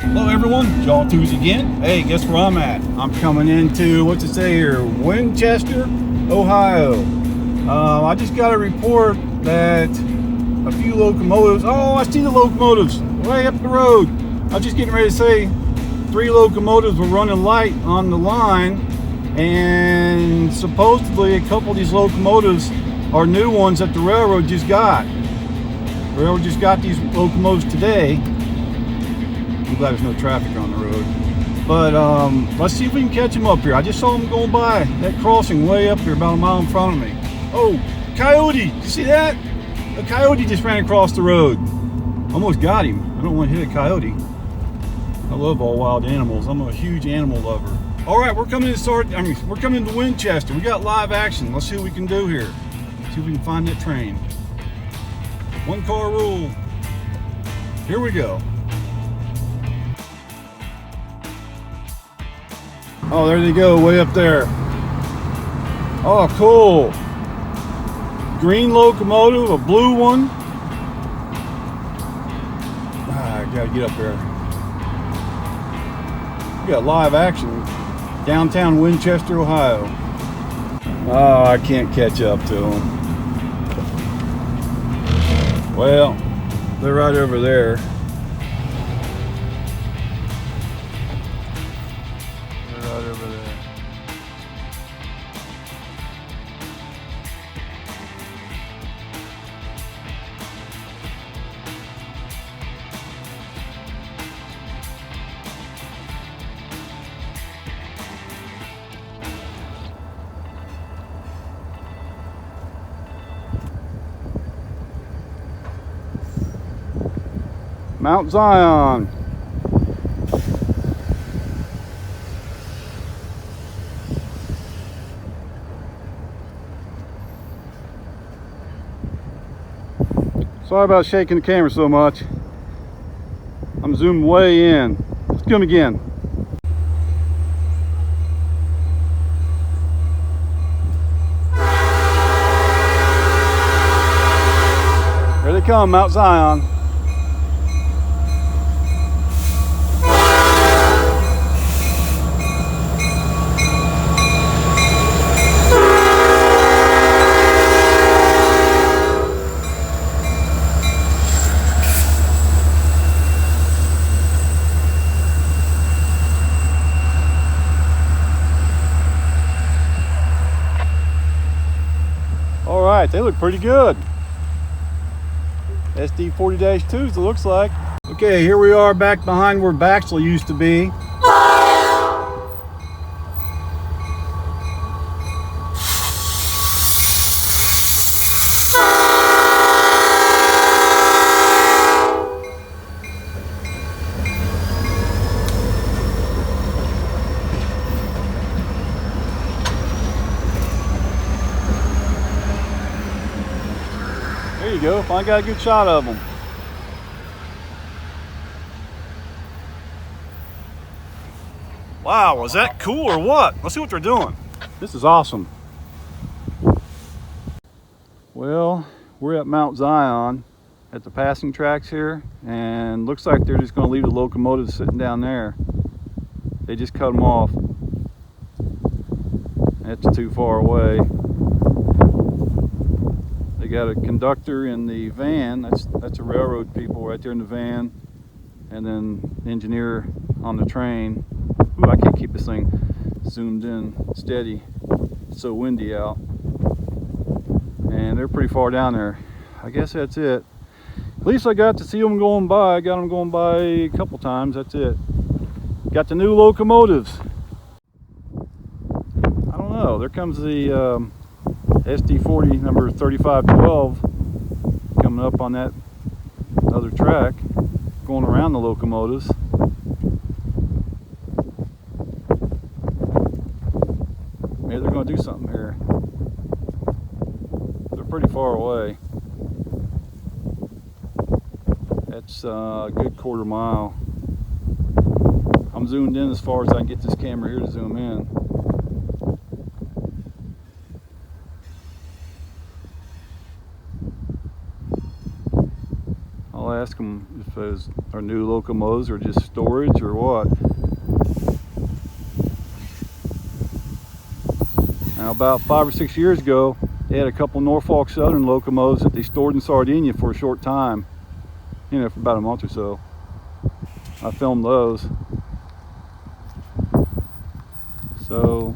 Hello everyone, Jaw Twos again. Hey, guess where I'm at? I'm coming into, what's it say here, Winchester, Ohio. I just got a report that a few locomotives, oh, I see the locomotives way up the road. I was just getting ready to say 3 locomotives were running light on the line, and supposedly a couple of these locomotives are new ones that the railroad just got. The railroad just got these locomotives today. I'm glad there's no traffic on the road. But let's see if we can catch them up here. I just saw them going by that crossing way up here about a mile in front of me. Oh, coyote! Did you see that? A coyote just ran across the road. Almost got him. I don't want to hit a coyote. I love all wild animals. I'm a huge animal lover. All right, we're coming to Winchester. We got live action. Let's see what we can do here. See if we can find that train. 1 car rule. Here we go. Oh, there they go, way up there. Oh, cool. Green locomotive, a blue one. I gotta get up there. We got live action. Downtown Winchester, Ohio. Oh, I can't catch up to them. Well, they're right over there. Mount Zion. Sorry about shaking the camera so much. I'm zoomed way in. Let's do them again. Here they come, Mount Zion. They look pretty good. SD 40-2s, it looks like. Okay, here we are back behind where Baxley used to be. There you go, I got a good shot of them. Wow, was that cool or what? Let's see what they're doing. This is awesome. Well, we're at Mount Zion at the passing tracks here, and looks like they're just going to leave the locomotives sitting down there. They just cut them off. That's too far away. They got a conductor in the van. That's a railroad people right there in the van, and then the engineer on the train. Ooh, I can't keep this thing zoomed in steady. It's so windy out. And they're pretty far down there. I guess that's it. At least I got to see them going by. I got them going by a couple times. That's it. Got the new locomotives. I don't know. There comes the SD40 number 3512 coming up on that other track, going around the locomotives. Maybe they're going to do something here. They're pretty far away. That's a good quarter mile. I'm zoomed in as far as I can get this camera here to zoom in. ask them if those are new locomotives or just storage or what. Now, about 5 or 6 years ago, they had a couple Norfolk Southern locomotives that they stored in Sardinia for a short time, you know, for about a month or so. I filmed those. So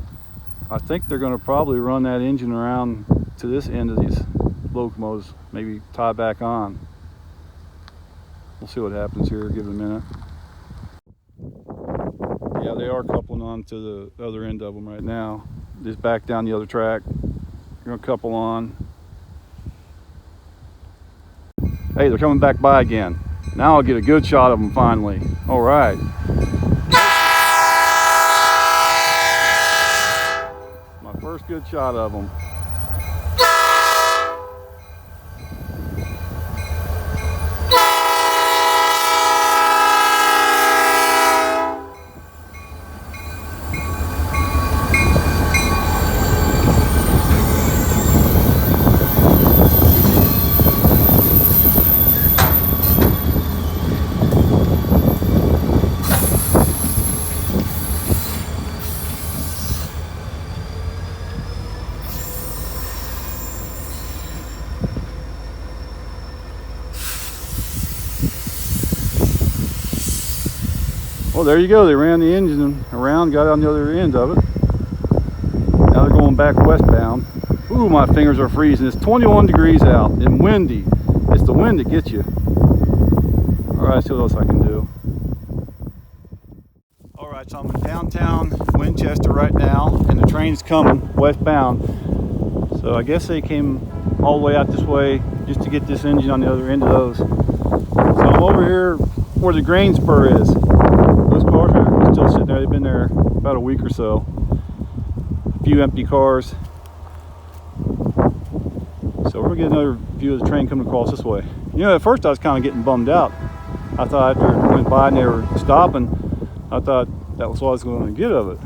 I think they're going to probably run that engine around to this end of these locomotives, maybe tie back on. We'll see what happens here, give it a minute. Yeah, they are coupling on to the other end of them right now. Just back down the other track. They're going to couple on. Hey, they're coming back by again. Now I'll get a good shot of them finally. All right. My first good shot of them. Well, there you go. They ran the engine around, got on the other end of it. Now they're going back westbound. Ooh, my fingers are freezing. It's 21 degrees out and windy. It's the wind that gets you. All right, see what else I can do. All right, so I'm in downtown Winchester right now, and the train's coming westbound. So I guess they came all the way out this way just to get this engine on the other end of those. So I'm over here where the grain spur is. Those cars are still sitting there. They've been there about a week or so. A few empty cars. So we're gonna get another view of the train coming across this way. You know, at first I was kind of getting bummed out. I thought after it went by and they were stopping, I thought that was all I was going to get of it.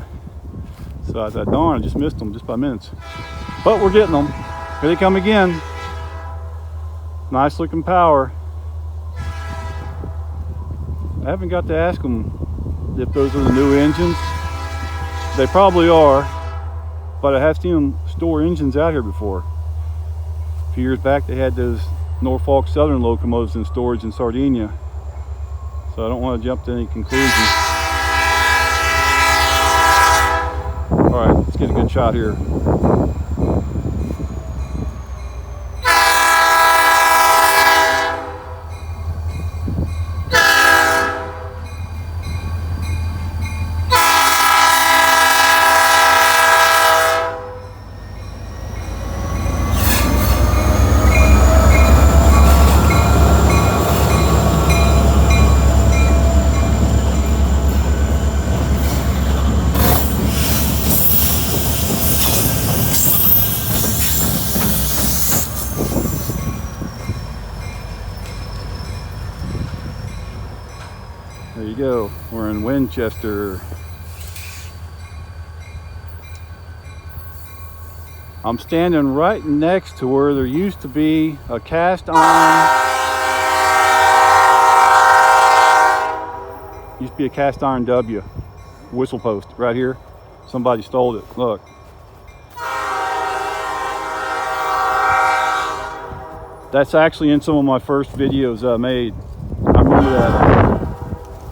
So I thought, darn, I just missed them just by minutes. But we're getting them. Here they come again. Nice looking power. I haven't got to ask them if those are the new engines. They probably are, but I have seen them store engines out here before. A few years back they had those Norfolk Southern locomotives in storage in Sardinia. So I don't want to jump to any conclusions. Alright, let's get a good shot here. There you go, we're in Winchester. I'm standing right next to where there used to be a cast iron. Used to be a cast iron W whistle post right here. Somebody stole it, look. That's actually in some of my first videos I made. I remember that.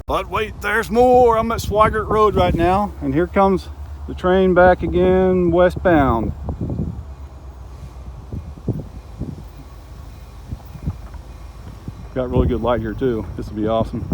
But wait, there's more. I'm at Swagert Road right now, and here comes the train back again, westbound. Got really good light here too. This will be awesome.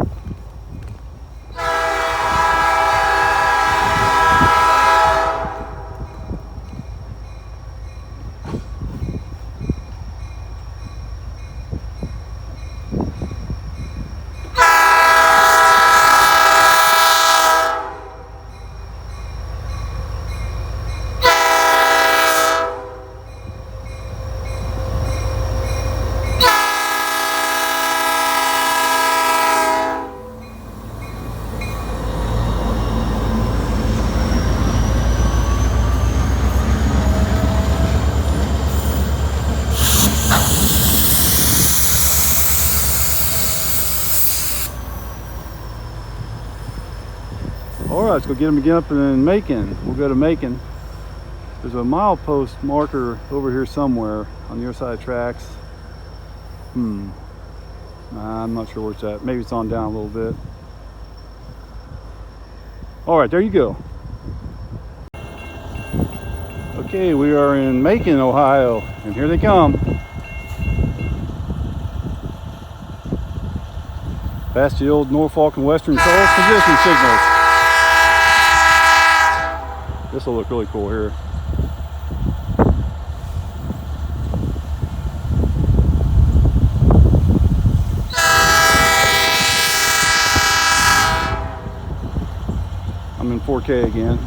All right, let's go get them again up in Macon. We'll go to Macon. There's a milepost marker over here somewhere on the other side of the tracks. I'm not sure where it's at. Maybe it's on down a little bit. All right, there you go. Okay, we are in Macon, Ohio, and here they come. Past the old Norfolk and Western Coast position signals. This will look really cool here. I'm in 4K again.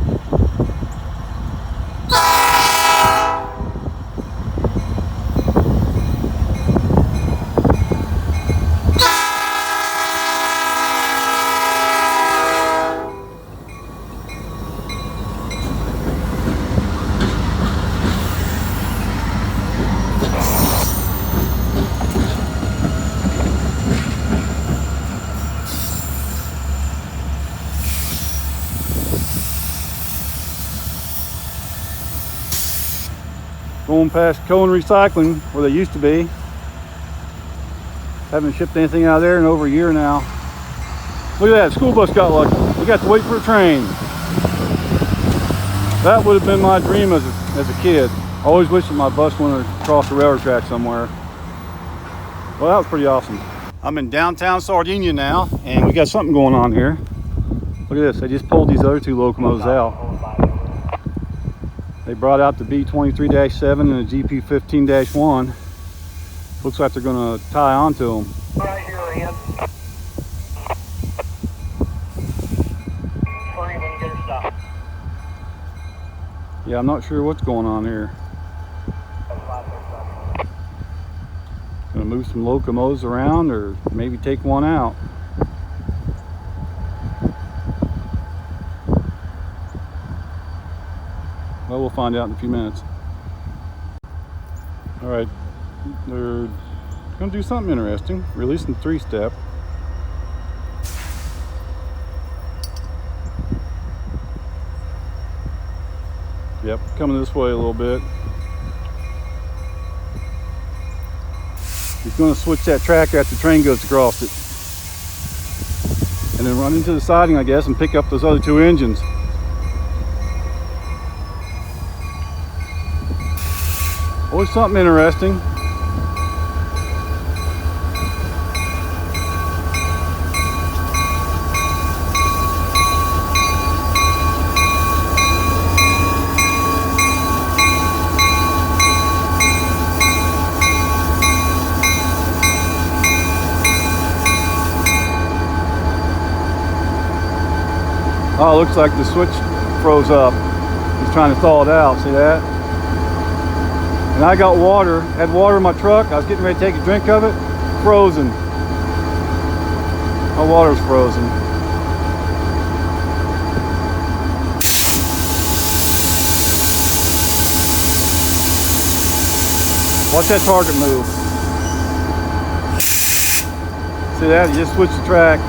Going past Cone Recycling, where they used to be. Haven't shipped anything out of there in over a year now. Look at that, school bus got lucky. We got to wait for a train. That would have been my dream as a kid. I always wished that my bus went across the railroad track somewhere. Well, that was pretty awesome. I'm in downtown Sardinia now, and we got something going on here. Look at this, they just pulled these other two locomotives out. They brought out the B23-7 and the GP15-1. Looks like they're going to tie onto them. Right here, Ian. Hurry when you get her stopped. Yeah, I'm not sure what's going on here. Gonna move some locomotives around, or maybe take one out. Well, we'll find out in a few minutes. All right, they're gonna do something interesting. Releasing 3-step. Yep, coming this way a little bit. He's going to switch that track after the train goes across it. And then run into the siding, I guess, and pick up those other two engines. Always something interesting. Oh, it looks like the switch froze up. He's trying to thaw it out, see that? And I got water, had water in my truck. I was getting ready to take a drink of it, frozen. My water's frozen. Watch that target move. See that? You just switched the track.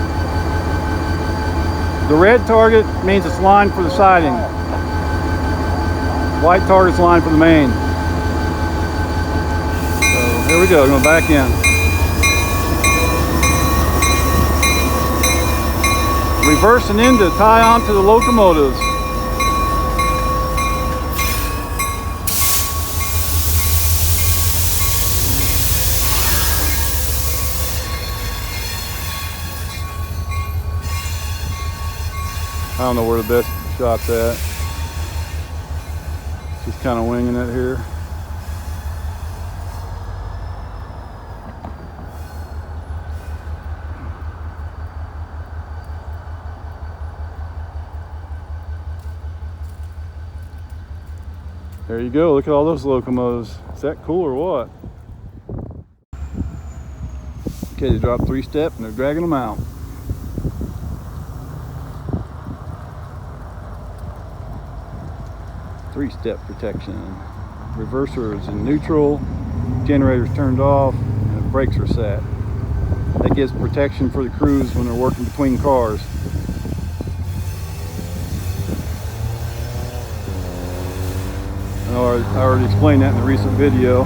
The red target means it's lined for the siding. White target's lined for the main. So here we go, going back in. Reversing in to tie onto the locomotives. I don't know where the best shot's at. Just kind of winging it here. There you go, look at all those locomotives. Is that cool or what? Okay, they dropped 3-step and they're dragging them out. Three-step protection. Reverser is in neutral, generator's turned off, and the brakes are set. That gives protection for the crews when they're working between cars. I already explained that in the recent video.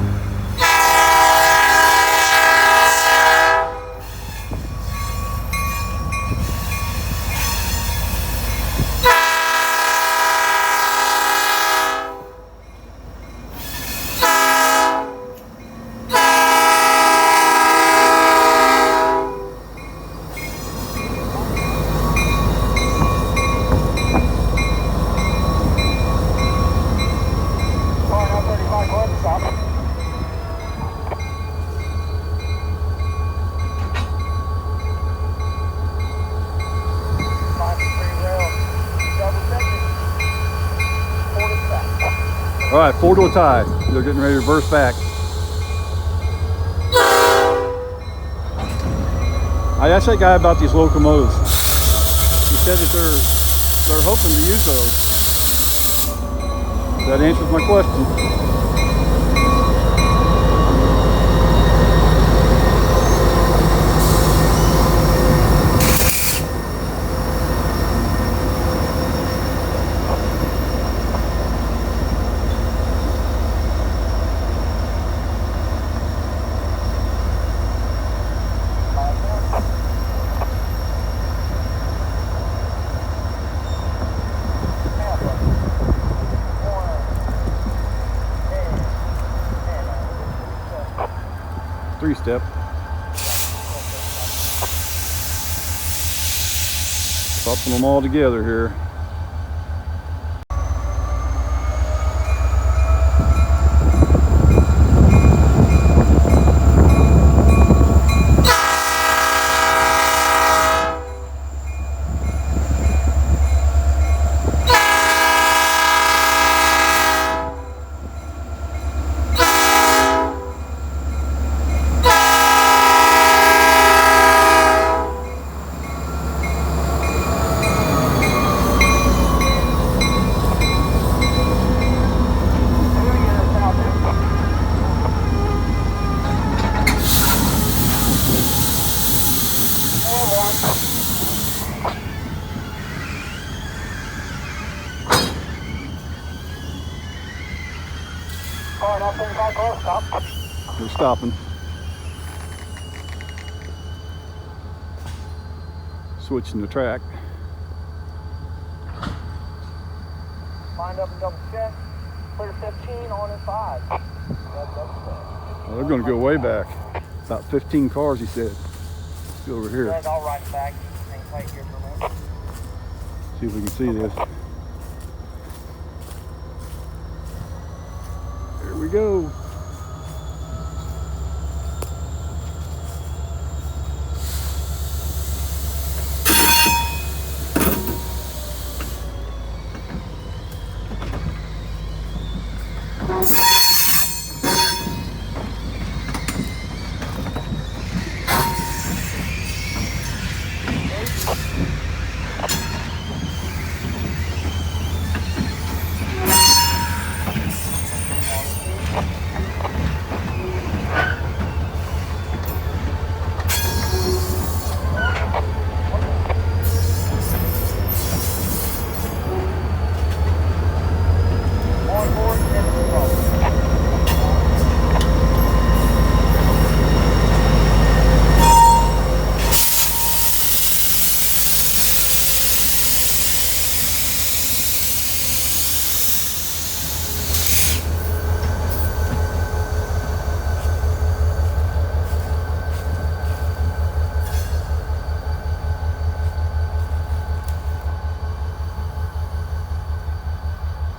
All right, 4-door tie. They're getting ready to reverse back. I asked that guy about these locomotives. He said that they're hoping to use those. That answers my question. Three-step. Popping them all together here. They're stopping. Switching the track. Lined up and double check. Clear 15 on his side. Well, they're going to go way back. About 15 cars, he said. Let's go over here. Greg, I'll ride it back. Hang tight here for a minute. See if we can see this. Here we go.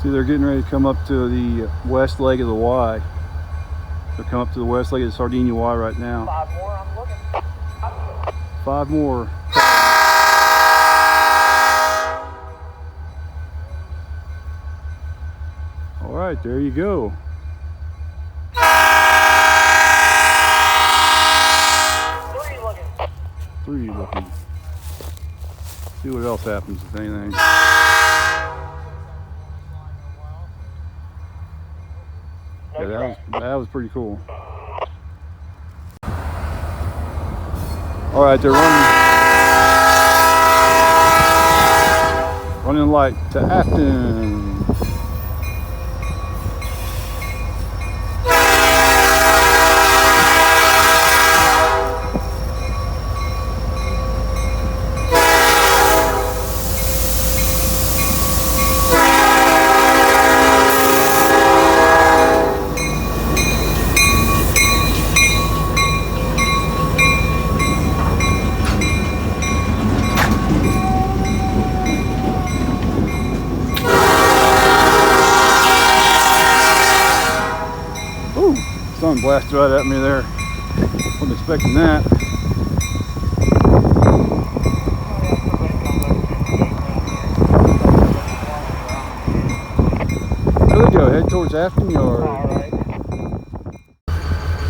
See, they're getting ready to come up to the west leg of the Y. They're coming up to the west leg of the Sardinia Y right now. 5 more, I'm looking. 5 more. All right, there you go. 3 looking. 3 looking. See what else happens, if anything. Yeah, that was pretty cool. All right, they're running light to Afton. horn blasted right at me there. Wasn't expecting that. There we go, head towards Afton Yard.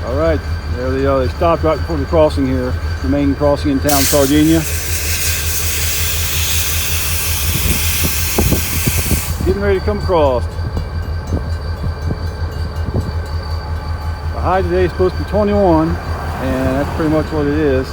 Alright, there they are. They stopped right before the crossing here, the main crossing in town, Sardinia. Getting ready to come across. The high today is supposed to be 21, and that's pretty much what it is.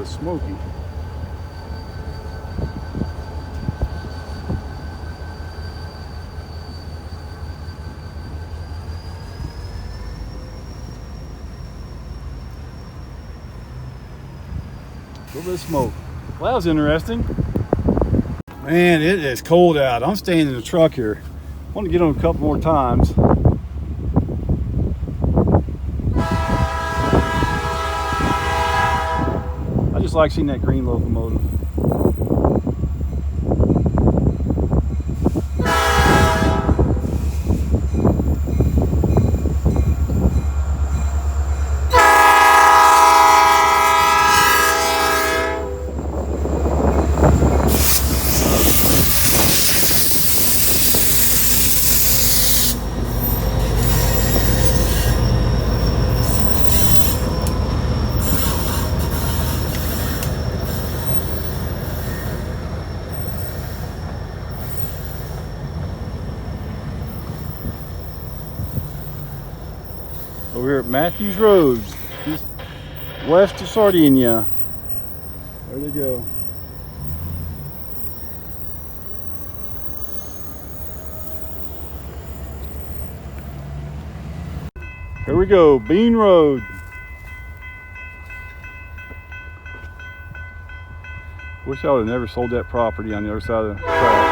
Smoky. A little bit of smoke. Well, that was interesting. Man, it is cold out. I'm staying in the truck here. I want to get on a couple more times. I just like seeing that green locomotive. Over here at Matthews Road, just west of Sardinia. There they go. Here we go, Bean Road. Wish I would have never sold that property on the other side of the track.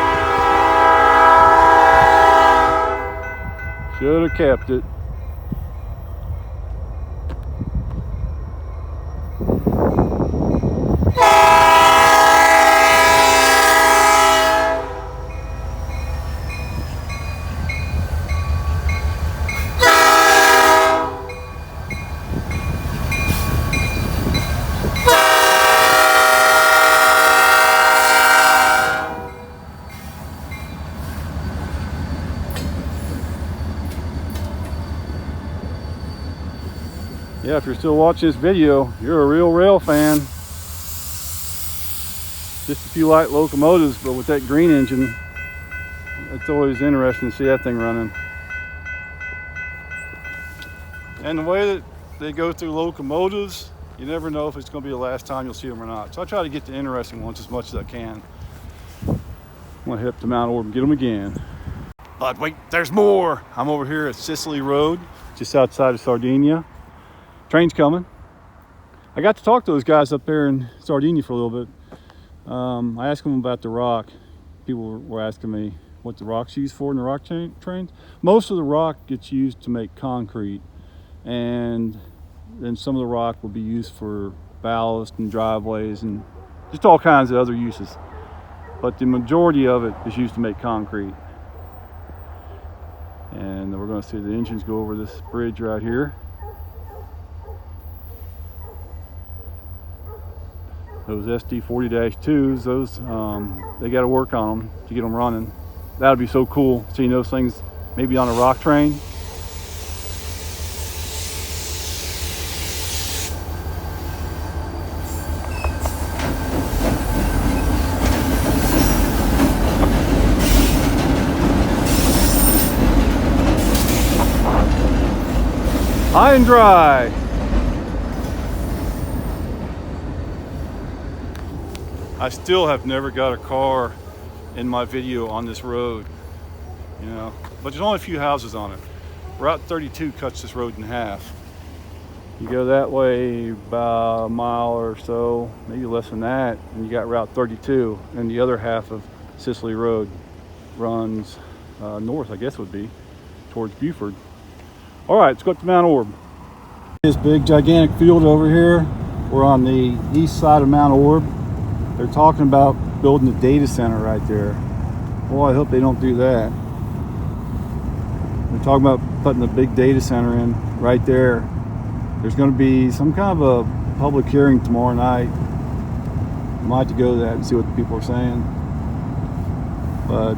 Should have kept it. Yeah, if you're still watching this video, you're a real rail fan. Just if you like locomotives, but with that green engine, it's always interesting to see that thing running. And the way that they go through locomotives, you never know if it's going to be the last time you'll see them or not. So I try to get the interesting ones as much as I can. I'm going to hit up to Mount Orab and get them again. But wait, there's more. I'm over here at Sicily Road, just outside of Sardinia. Train's coming. I got to talk to those guys up there in Sardinia for a little bit. I asked them about the rock. People were asking me what the rock's used for in the rock trains. Most of the rock gets used to make concrete, and then some of the rock will be used for ballast and driveways and just all kinds of other uses. But the majority of it is used to make concrete. And we're going to see the engines go over this bridge right here. Those SD40-2s, those they got to work on them to get them running. That would be so cool, seeing those things maybe on a rock train. High and dry. I still have never got a car in my video on this road, you know, but there's only a few houses on it. Route 32 cuts this road in half. You go that way about a mile or so, maybe less than that, and you got Route 32, and the other half of Sicily Road runs north, I guess would be, towards Buford. All right, let's go up to Mount Orab. This big gigantic field over here, we're on the east side of Mount Orab. They're talking about building a data center right there. Well, I hope they don't do that. They're talking about putting a big data center in right there. There's going to be some kind of a public hearing tomorrow night. I might have to go to that and see what the people are saying. But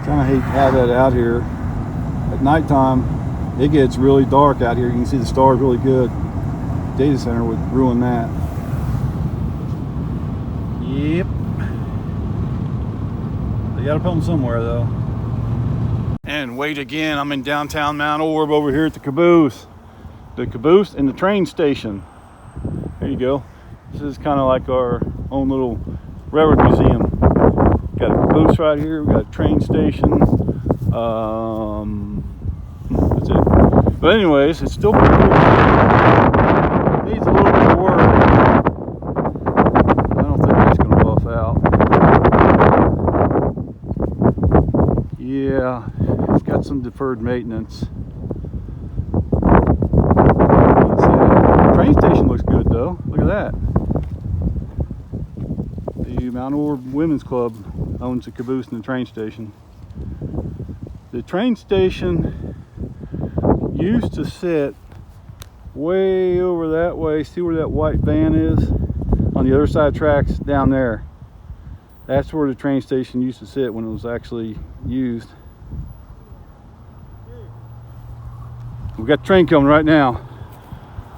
kind of hate to have that out here. At nighttime, it gets really dark out here. You can see the stars really good. Data center would ruin that. Yep. They got to put them somewhere though. And wait again, I'm in downtown Mount Orab over here at the Caboose. The Caboose and the train station. There you go. This is kind of like our own little railroad museum. Got a Caboose right here. We got a train station. That's it. But anyways, it's still pretty cool. Needs a little bit of work. I don't think it's going to buff out. Yeah, it's got some deferred maintenance. The train station looks good though. Look at that. The Mount Orab Women's Club owns the Caboose and the train station. The train station used to sit way over that way. See where that white van is? On the other side of tracks down there. That's where the train station used to sit when it was actually used. We've got the train coming right now.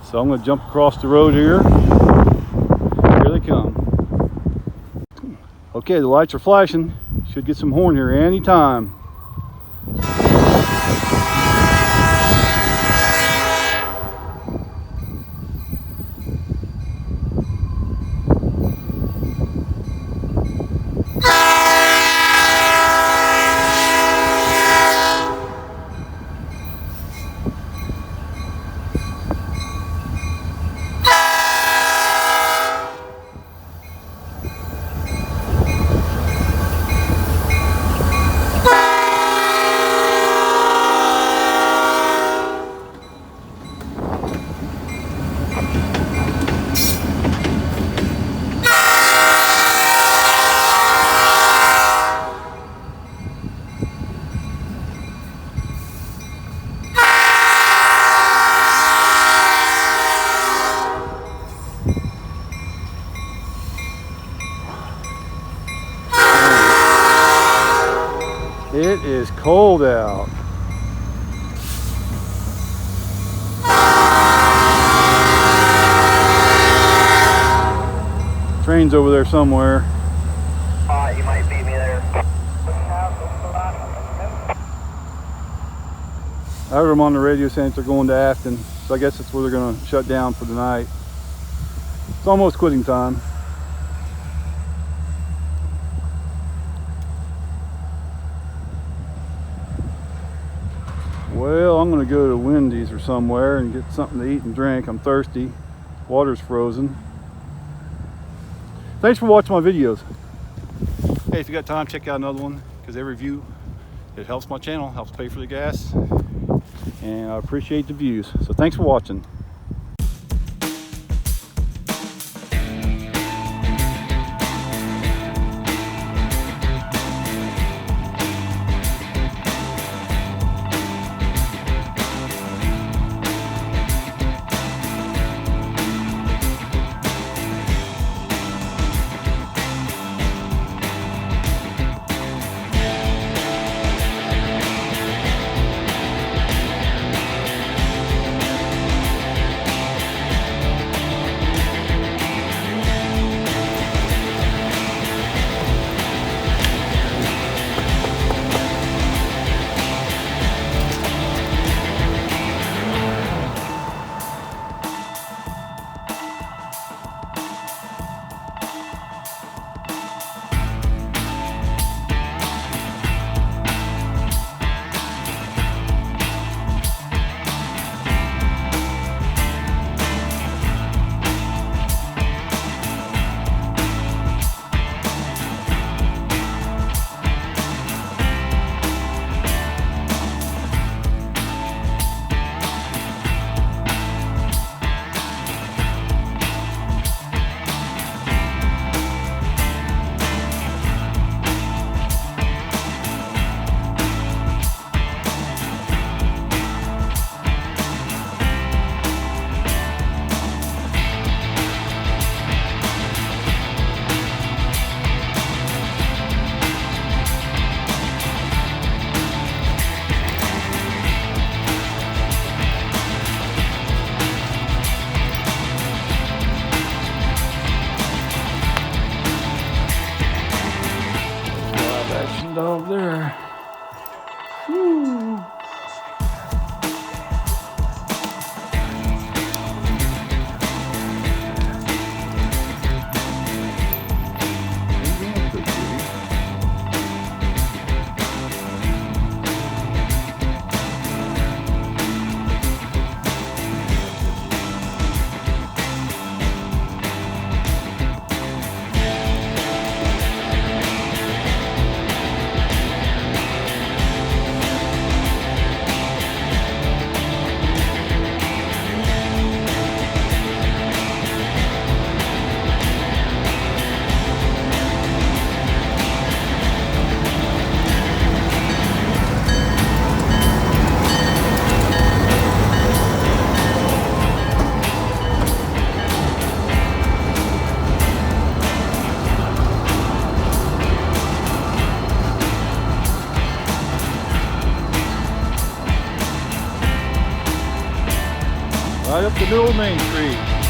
So I'm going to jump across the road here. Here they come. Okay, the lights are flashing. Should get some horn here anytime. It is cold out. Train's over there somewhere. You might beat me there. I heard them on the radio saying they're going to Afton, so I guess that's where they're going to shut down for the night. It's almost quitting time. Well, I'm going to go to Wendy's or somewhere and get something to eat and drink. I'm thirsty. Water's frozen. Thanks for watching my videos. Hey, if you got time, check out another one, because every view, it helps my channel, helps pay for the gas, and I appreciate the views. So thanks for watching. middle of Main Street.